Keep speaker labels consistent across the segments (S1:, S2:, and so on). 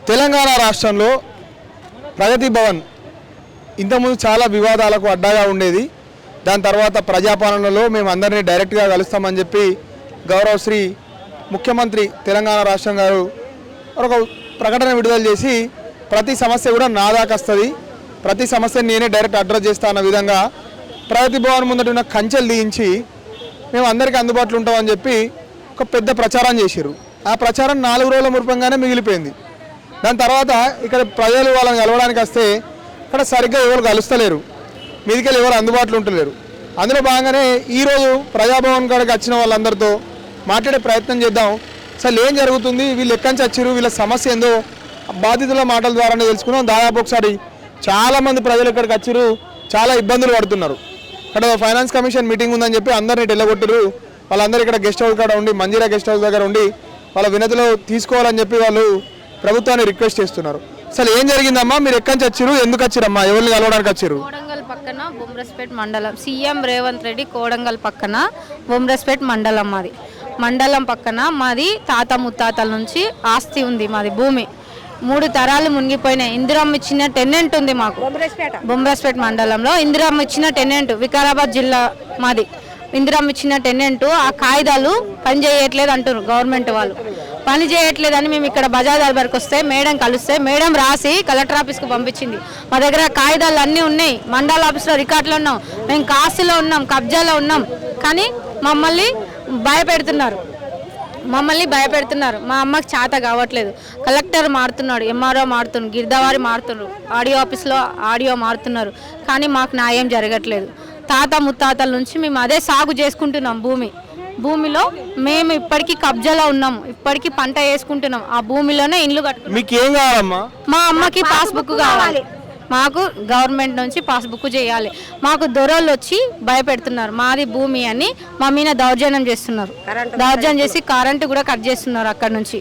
S1: తెలంగాణ రాష్ట్రంలో ప్రగతి భవన్ ఇంతకుముందు చాలా వివాదాలకు అడ్డాగా ఉండేది. దాని తర్వాత ప్రజాపాలనలో మేము అందరినీ డైరెక్ట్గా కలుస్తామని చెప్పి గౌరవశ్రీ ముఖ్యమంత్రి తెలంగాణ రాష్ట్రం గారు ఒక ప్రకటన విడుదల చేసి ప్రతి సమస్య కూడా నా దాకా వస్తుంది, ప్రతి సమస్యని నేనే డైరెక్ట్ అడ్రస్ చేస్తా అన్న విధంగా ప్రగతి భవన్ ముందట ఉన్న కంచెలు తీయించి మేము అందరికీ అందుబాటులో ఉంటామని చెప్పి ఒక పెద్ద ప్రచారం చేశారు. ఆ ప్రచారం 4 రోజుల మురిపంగానే మిగిలిపోయింది. దాని తర్వాత ఇక్కడ ప్రజలు వాళ్ళని కలవడానికి వస్తే ఇక్కడ సరిగ్గా ఎవరు కలుస్తలేరు, మీదికెళ్ళి ఎవరు అందుబాటులో ఉంటలేరు. అందులో భాగంగానే ఈరోజు ప్రజాభవన్ కాడికి వచ్చిన వాళ్ళందరితో మాట్లాడే ప్రయత్నం చేద్దాం. అసలు ఏం జరుగుతుంది, వీళ్ళు ఎక్కడి నుంచి వచ్చారు, వీళ్ళ సమస్య ఏందో బాధితుల మాటల ద్వారానే తెలుసుకున్నాం. దాదాపు ఒకసారి చాలామంది ప్రజలు ఇక్కడికి వచ్చారు, చాలా ఇబ్బందులు పడుతున్నారు. ఇక్కడ ఫైనాన్స్ కమిషన్ మీటింగ్ ఉందని చెప్పి అందరినీ వెళ్ళగొట్టారు. వాళ్ళందరూ ఇక్కడ గెస్ట్ హౌస్ కాడ ఉండి, మంజీరా గెస్ట్ హౌస్ దగ్గర ఉండి వాళ్ళ వినతిలో తీసుకోవాలని చెప్పి వాళ్ళు ప్రభుత్వాన్ని రిక్వెస్ట్ చేస్తున్నారు. అసలు ఏం జరిగిందమ్మా, మీరు ఎక్కడి నుంచి వచ్చారు, ఎందుకు వచ్చారమ్మా, ఎవరిని కలవడానికి వచ్చారు?
S2: కోడంగల్ పక్కన బొమ్రస్పేట్ మండలం, సీఎం రేవంత్ రెడ్డి కోడంగల్ పక్కన బొమ్రస్పేట్ మండలం. మాది మండలం పక్కన మాది తాత ముత్తాతల నుంచి ఆస్తి ఉంది, మాది భూమి 3 తరాలు మునిగిపోయినాయి. ఇందిరమ్మ ఇచ్చిన టెనెంట్ ఉంది మాకు బొమ్రస్పేట మండలంలో. ఇందిరమ్మ ఇచ్చిన టెనెంట్ వికారాబాద్ జిల్లా మాది. ఇందిరమ్మ ఇచ్చిన టెనెంట్ ఆ కాయిదాలు పని చేయట్లేదు అంటారు గవర్నమెంట్ వాళ్ళు. పని చేయట్లేదని మేము ఇక్కడ బజార్ దర్బార్కి వస్తే మేడం కలిస్తే మేడం రాసి కలెక్టర్ ఆఫీస్కి పంపించింది. మా దగ్గర కాయిదాలు అన్నీ ఉన్నాయి, మండల ఆఫీస్లో రికార్డులో ఉన్నాం, మేము కాస్తులో ఉన్నాం, కబ్జాలో ఉన్నాం. కానీ మమ్మల్ని భయపెడుతున్నారు. మా అమ్మకి చేత కావట్లేదు. కలెక్టర్ మారుతున్నాడు, ఎంఆర్ఓ మారుతున్నారు, గిర్దవారి మారుతున్నారు, ఆడియో ఆఫీస్లో ఆడియో మారుతున్నారు. కానీ మాకు న్యాయం జరగట్లేదు. తాత ముత్తాతల నుంచి మేము అదే సాగు చేసుకుంటున్నాం. భూమిలో మేము ఇప్పటికీ కబ్జాలో ఉన్నాం, ఇప్పటికీ పంట వేసుకుంటున్నాం. ఆ భూమిలోనే ఇండ్లు కట్టుకుంటాం.
S1: మీకు ఏం కావాలమ్మా?
S2: మా అమ్మకి పాస్బుక్ కావాలి, మాకు గవర్నమెంట్ నుంచి పాస్బుక్ చేయాలి. మాకు దొరలు వచ్చి భయపెడుతున్నారు, మాది భూమి అని మా మీద దౌర్జన్యం చేస్తున్నారు. దౌర్జన్యం చేసి కరెంటు కూడా కట్ చేస్తున్నారు అక్కడ నుంచి.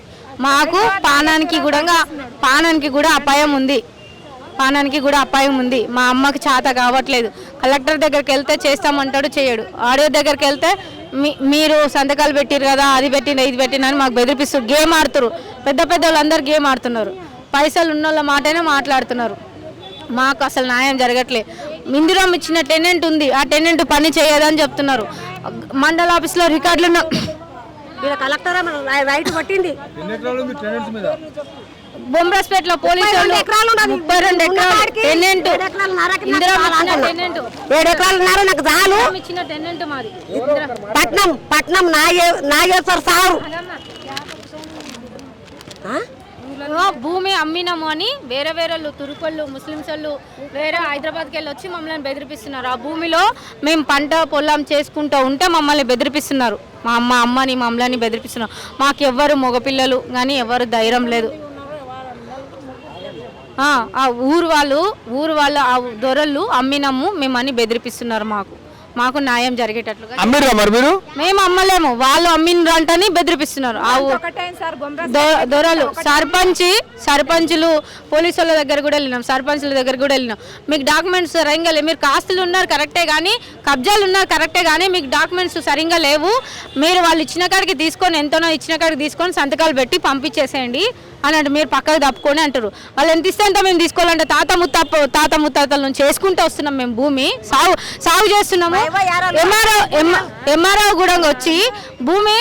S2: మాకు పానానికి కూడా అపాయం ఉంది. మా అమ్మకి చేత కావట్లేదు. కలెక్టర్ దగ్గరికి వెళ్తే చేస్తామంటాడు, చేయడు. ఆడియో దగ్గరికి వెళ్తే మీరు సంతకాలు పెట్టిరు కదా, అది పెట్టిన ఇది పెట్టిన అని మాకు బెదిరిపిస్తారు. గేమ్ ఆడుతున్నారు, పెద్ద వాళ్ళందరూ గేమ్ ఆడుతున్నారు. పైసలు ఉన్నోళ్ళ మాటనే మాట్లాడుతున్నారు. మాకు అసలు న్యాయం జరగట్లే. ఇందిరమ్మ ఇచ్చిన టెనెంట్ ఉంది, ఆ టెనెంట్ పని చేయదని చెప్తున్నారు. మండల ఆఫీస్లో రికార్డులు
S3: కలెక్టర్ రైట్ పట్టింది.
S2: బొమ్రస్పేటలో పోలీసు 32 ఎకరాలు టెనెంట్,
S3: నాకు చాలు. పట్నం నాగేశ్వర సారు
S2: భూమి అమ్మినాము అని వేరే వాళ్ళు తురుకోళ్ళు ముస్లిమ్స్ వాళ్ళు వేరే హైదరాబాద్కి వెళ్ళి వచ్చి మమ్మల్ని బెదిరిపిస్తున్నారు. ఆ భూమిలో మేము పంట పొలం చేసుకుంటూ ఉంటే మమ్మల్ని బెదిరిపిస్తున్నారు. మా అమ్మని మమ్మల్ని బెదిరిపిస్తున్నారు. మాకు ఎవ్వరు మగపిల్లలు కానీ ఎవరు ధైర్యం లేదు. ఆ ఊరు వాళ్ళు ఆ దొరలు అమ్మినాము మేమని బెదిరిపిస్తున్నారు. మాకు న్యాయం జరిగేటట్లుగా. మేము అమ్మలేము, వాళ్ళు అమ్మినంటని బెదిరిపిస్తున్నారు. దొరలు సర్పంచులు పోలీసు వాళ్ళ దగ్గర కూడా వెళ్ళినాం, సర్పంచుల దగ్గర కూడా వెళ్ళినాం. మీకు డాక్యుమెంట్స్ సరిగ్గా లేవు, మీరు కాస్తులు ఉన్నారు కరెక్టే కానీ, కబ్జాలు ఉన్నారు కరెక్టే కానీ మీకు డాక్యుమెంట్స్ సరిగ్గా లేవు. మీరు వాళ్ళు ఇచ్చిన కాడికి తీసుకొని, ఎంతనో ఇచ్చిన కాడికి తీసుకొని సంతకాలు పెట్టి పంపించేసేయండి అని అంటే మీరు పక్కకు తప్పుకొని అంటారు. వాళ్ళు ఎంత ఇస్తే అంత మేము తీసుకోవాలంటే తాత ముత్తాతల నుంచి చేసుకుంటూ వస్తున్నాం. మేము భూమి సాగు చేస్తున్నాము. ఎంఆర్ఓ కూడా వచ్చి భూమి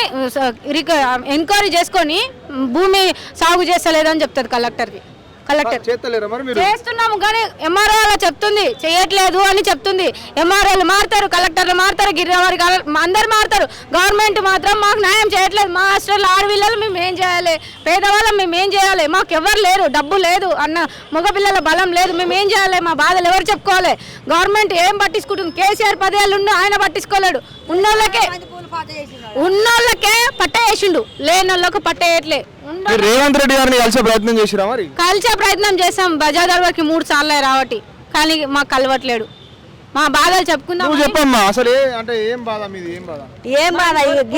S2: ఎంక్వైరీ చేసుకొని భూమి సాగు చేస్తలేదని చెప్తుంది కలెక్టర్ చేస్తున్నాము కానీ ఎంఆర్ఓ అలా చెప్తుంది, చేయట్లేదు అని చెప్తుంది. ఎంఆర్ఓలు మారుతారు, కలెక్టర్లు మారుతారు, గిరివారి అందరు మారుతారు. గవర్నమెంట్ మాత్రం మాకు న్యాయం చేయట్లేదు. మా హాస్టల్లో ఆడపిల్లలు మేము ఏం చేయాలి, పేదవాళ్ళం మేము ఏం చేయాలి, మాకు ఎవరు లేరు, డబ్బు లేదు అన్న, మగపిల్లల బలం లేదు, మేము ఏం చేయాలి, మా బాధలు ఎవరు చెప్పుకోవాలి? గవర్నమెంట్ ఏం పట్టించుకుంటుంది? కేసీఆర్ 10 ఏళ్ళు ఆయన పట్టించుకోలేడు. ఉన్నోళ్ళకే పట్ట వేసిండు, లేని వాళ్ళకు పట్ట వేయట్లే.
S1: రేవంత్ రెడ్డి గారిని కలిసే
S2: ప్రయత్నం చేసాం. బజార్ దర్బార్కి 3 సార్లు రావటి, కానీ మాకు కలవట్లేడు. మా బాధలు చెప్పుకుందాం.
S1: చెప్పమ్మా, అసలు ఏం బాధ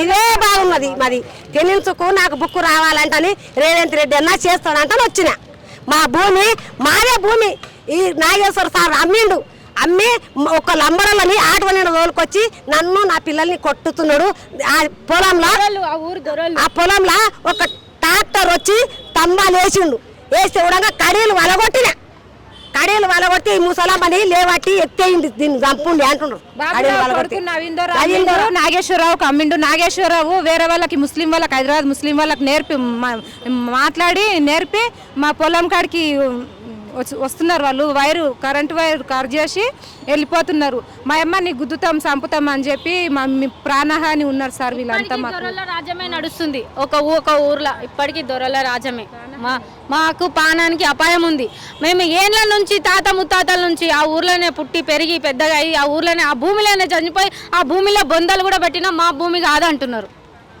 S3: ఇదే బాగున్నది. మరి తెనించుకు నాకు బుక్ రావాలంటని రేవంత్ రెడ్డి అన్నా చేస్తాడంటని వచ్చిన. మా భూమి మాదే భూమి ఈ నాగేశ్వర సార్ అమ్మి ఒక లంబడలని ఆటవని తోలుకొచ్చి నన్ను నా పిల్లల్ని కొట్టుతున్నాడు. ఆ పొలంలో ఒక ట్రాక్టర్ వచ్చి స్తంభాలు వేసిండు. వేస్తే కూడా కడీలు వలగొట్టి ఈ ముసలమ్మని లేవట్టి ఎత్తేయింది దీన్ని చంపుండి అంటున్నారు.
S2: నాగేశ్వరరావుకి అమ్మిండు. నాగేశ్వరరావు వేరే వాళ్ళకి ముస్లిం వాళ్ళకి హైదరాబాద్ ముస్లిం వాళ్ళకి నేర్పి మా పొలం కాడికి వస్తున్నారు. వాళ్ళు కరెంటు వైర్ కట్ చేసి వెళ్ళిపోతున్నారు. మా అమ్మని గుద్దుతాం చంపుతాం అని చెప్పి మీ ప్రాణహాని ఉన్నారు సార్ వీళ్ళంతా. దొరల రాజ్యమే నడుస్తుంది ఒక ఊర్లో ఇప్పటికీ దొరల రాజ్యమే. మాకు పానానికి అపాయం ఉంది. మేము ఏళ్ళ నుంచి తాత ముత్తాతల నుంచి ఆ ఊర్లోనే పుట్టి పెరిగి పెద్దగా అయ్యి ఆ ఊర్లోనే ఆ భూమిలోనే చనిపోయి ఆ భూమిలో బొందలు కూడా పెట్టినా మా భూమి కాదంటున్నారు.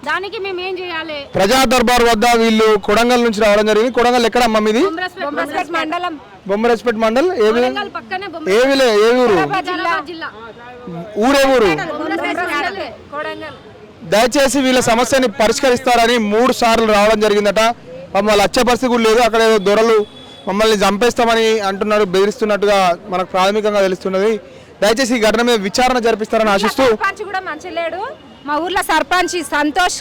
S2: దానికి మేము ఏం చేయాలి?
S1: ప్రజా దర్బార్ వద్ద వీళ్ళు కొడంగల్ నుంచి రావడం జరిగింది. కొడంగల్ ఎక్కడ అమ్మ మీది? బొమ్మరాజ్పేట మండల్. ఏ ఊరు? ఊరే ఊరు. దయచేసి వీళ్ళ సమస్యని పరిష్కరిస్తారని 3 సార్లు రావడం జరిగిందట. మమ్మల్ని వచ్చే పరిస్థితి కూడా లేదు. అక్కడ ఏదో దొరలు మమ్మల్ని చంపేస్తామని అంటున్నారు, బెదిరిస్తున్నట్టుగా మనకు ప్రాథమికంగా తెలుస్తున్నది. దయచేసి ఈ ఘటన మీద విచారణ జరిపిస్తారని ఆశిస్తూ.
S2: కూడా మంచిలేడు. మా ఊర్లో సర్పంచ్ సంతోష్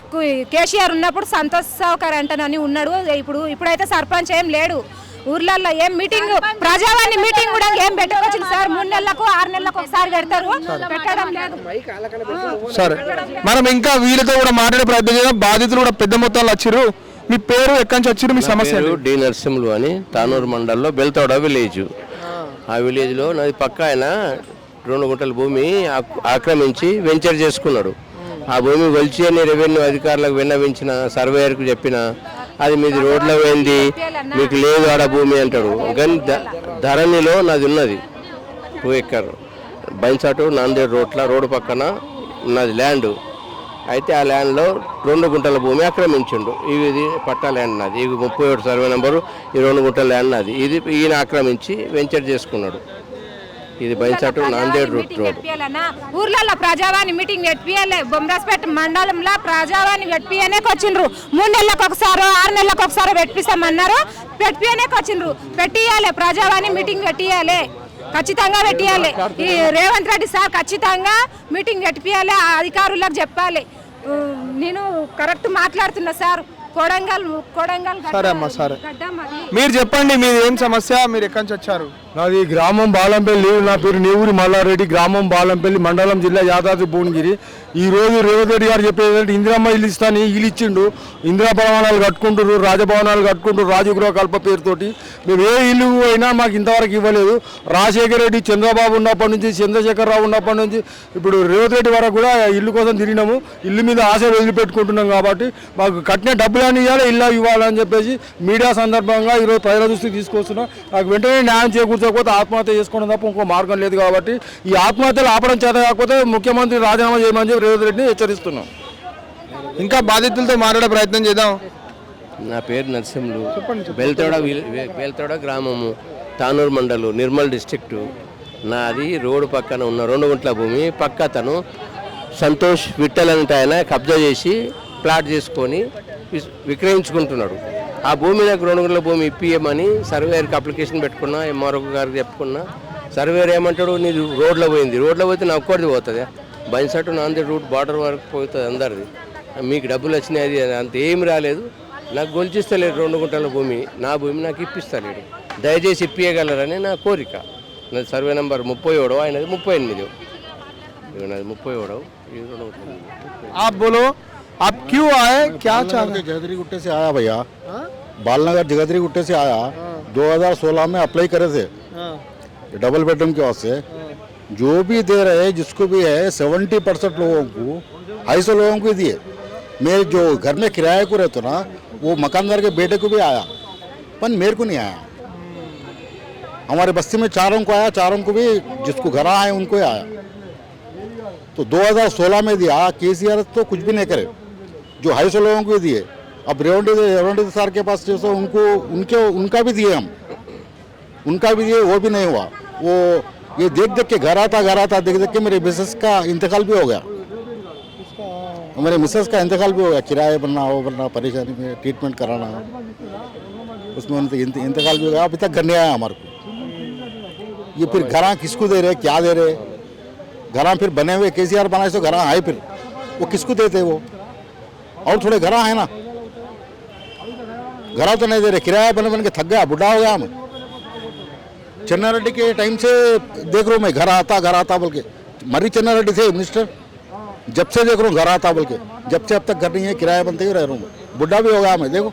S2: కేసీఆర్ ఉన్నప్పుడు సంతోష్ సౌకర్ అంటనని ఉన్నాడు. ఇప్పుడైతే సర్పంచ్ ఏం లేడు. ఊర్లలో ఏం మీటింగ్ ప్రజావాణి మీటింగ్ కూడా ఏం పెట్టుకోవచ్చు సార్. 3 నెలలకు 6 నెలలకు ఒకసారి పెడతారు, పెట్టడం లేదు.
S1: సరే, మనం ఇంకా వీళ్ళతో కూడా మాట్లాడే ప్రయత్నం చేద్దాం. బాధితులు కూడా పెద్ద మొత్తంలో వచ్చారు. మీ పేరు, ఎక్కడి నుంచి వచ్చారు, మీ సమస్య?
S4: డి నరసింహులు అని తానూరు మండలంలో బెల్తోడ విలేజ్. ఆ విలేజ్లో నాది పక్క ఆయన 2 గుంటల భూమి ఆక్రమించి వెంచర్ చేసుకున్నాడు. ఆ భూమి కొలిచి అని రెవెన్యూ అధికారులకు విన్నవించిన, సర్వేయర్కు చెప్పిన, అది మీది రోడ్లో పోయింది, మీకు లేదు ఆడ భూమి అంటాడు. కానీ ధరణిలో నాది ఉన్నది 2 ఎకర్ బైన్సాటు నాందేడ్ రోడ్డు పక్కన ఉన్నది ల్యాండ్. అయితే ఆ ల్యాండ్లో 2 గుంటల భూమి ఆక్రమించిండు. ఇది పట్టా ల్యాండ్ నాది. ఇది 37 సర్వే నెంబరు. ఈ 2 గుంటల ల్యాండ్ నాది. ఇది ఈయన ఆక్రమించి వెంచర్ చేసుకున్నాడు. ఇది బైన్సాటు నాందేడ్ రోడ్.
S2: ఊర్లలో ప్రజావాణి మీటింగ్ పెట్టియాలి. బొమ్మరాజ్పేట మండలంలో ప్రజావాణి పెట్టియనే వచ్చిండ్రు. 3 నెలలకు ఒకసారి 6 నెలలకు ఒకసారి పెట్టిస్తామన్నారు. పెట్టియనే వచ్చిండ్రు. పెట్టియాలి, ప్రజావాణి మీటింగ్ పెట్టియాలి, ఖచ్చితంగా పెట్టియాలి. ఈ రేవంత్ రెడ్డి సార్ ఖచ్చితంగా మీటింగ్ పెట్టియాలి, అధికారులకు చెప్పాలి. నేను కరెక్ట్ మాట్లాడుతున్నా సార్. కొడంగల్.
S1: సరే అమ్మా, సరే. మీరు చెప్పండి, మీది ఏం సమస్య, మీరు ఎక్కడి నుంచి వచ్చారు?
S5: నాది గ్రామం బాలంపల్లి. నా పేరు నేవూరి మల్లారెడ్డి. గ్రామం బాలంపల్లి, మండలం, జిల్లా యాదాద్రి భువనగిరి. ఈ రోజు రేవంత్ రెడ్డి గారు చెప్పేది ఇందిరమ్మ ఇల్లు ఇస్తాను, ఇల్లు ఇచ్చిండు. ఇందిరా భవనాలు కట్టుకుంటారు, రాజభవనాలు కట్టుకుంటారు, రాజగృహ కల్ప పేరుతోటి. మేము ఏ ఇల్లు అయినా మాకు ఇంతవరకు ఇవ్వలేదు. రాజశేఖర రెడ్డి, చంద్రబాబు ఉన్నప్పటి నుంచి, చంద్రశేఖరరావు ఉన్నప్పటి నుంచి ఇప్పుడు రేవంత్ రెడ్డి వరకు కూడా ఇల్లు కోసం తిరిగినాము. ఇల్లు మీద ఆశ వదిలిపెట్టుకుంటున్నాం. కాబట్టి మాకు కట్టిన డబ్బులని ఇవ్వాలి, ఇల్లు ఇవ్వాలని చెప్పేసి మీడియా సందర్భంగా ఈరోజు ప్రజల దృష్టికి తీసుకొస్తున్నాం. నాకు వెంటనే న్యాయం చేకూర్చకపోతే ఆత్మహత్య చేసుకోవడం తప్ప ఇంకో మార్గం లేదు. కాబట్టి ఈ ఆత్మహత్యలు ఆపడం చేత కాకపోతే ముఖ్యమంత్రి రాజీనామా చేయమని చెప్పి రేవంత్ రెడ్డిని హెచ్చరిస్తున్నాం.
S1: ఇంకా బాధితులతో మాట్లాడే ప్రయత్నం చేద్దాం.
S4: నా పేరు నరసింహులు. బెల్తోడ గ్రామము, తానూరు మండలు, నిర్మల్ డిస్ట్రిక్టు. నాది రోడ్డు పక్కన ఉన్న 2 గుంటల భూమి పక్క అతను సంతోష్ విఠల్ అంటే ఆయన కబ్జా చేసి ప్లాట్ చేసుకొని విక్రయించుకుంటున్నాడు. ఆ భూమి మీద 2 గుంటల భూమి ఇప్పియమని సర్వేయర్కి అప్లికేషన్ పెట్టుకున్నా, ఎంఆర్ఓ గారికి చెప్పుకున్నా. సర్వేయర్ ఏమంటాడు, నీది రోడ్లో పోతే నా ఒక్కడిది పోతుంది. బైన్సాటు నాందేడ్ రూట్ బార్డర్ వరకు పోతుంది అందరిది. మీకు డబ్బులు వచ్చినాయి, అది అంత ఏమి రాలేదు. నాకు గొలిచిస్తలేడు 2 గుంటల భూమి. నా భూమి నాకు ఇప్పిస్తలేడు. దయచేసి ఇప్పియగలరని నా కోరిక. నాది సర్వే నెంబర్ 37, ఆయనది 38. నాది 37.
S1: आप बोलो, आप क्यों आए, क्या चाहते?
S5: जगदरी गुट्टे से आया भैया, बालनगर जगदरी गुट्टे से आया। 2016 में अप्लाई करे थे डबल बेडरूम के वास्ते। जो भी दे रहे हैं, जिसको भी है 70% लोगों को, 250 लोगों को दिए। मेरे जो घर में किराए को रहते ना, वो मकानदार के बेटे को भी आया, पर मेरे को नहीं आया। हमारे बस्ती में 4 को आया, 4 को भी जिसको घर आए उनको ही आया। तो 2016 में दिया। केसीआर तो कुछ भी नहीं करे, जो 250 लोगों को दिए। अब रेवंत सर के पास जैसे उनका भी दिए हम, उनका भी दिए, वो भी नहीं हुआ। वो ये देख के घर आता देख के मेरे मिसेस का इंतकाल भी हो गया। मेरे मिसेस का इंतकाल भी हो गया। किराए बनना, वो बनना, परेशानी में ट्रीटमेंट कराना, उसमें इंतकाल भी हो गया। अभी तक घर नहीं आया हमारे को। ये फिर घर किसको दे रहे, क्या दे रहे? घर फिर बने हुए केसीआर बनाए तो घर आए, फिर वो किसको देते वो? और थोड़े घर है ना, घरा तो नहीं दे रहे, किराया बन बन के थक गया, बुढ़ा हो गया मैं। चन्ना रेड्डी के टाइम से देख रहा हूँ मैं, घर आता बोल के। मरी चन्ना रेड्डी थे मिनिस्टर, जब से देख रहा हूँ घर आता बोल के, जब से अब तक घर नहीं है, किराया बनते ही रह रहा हूँ मैं, बुढ़ा भी हो गया मैं। देखो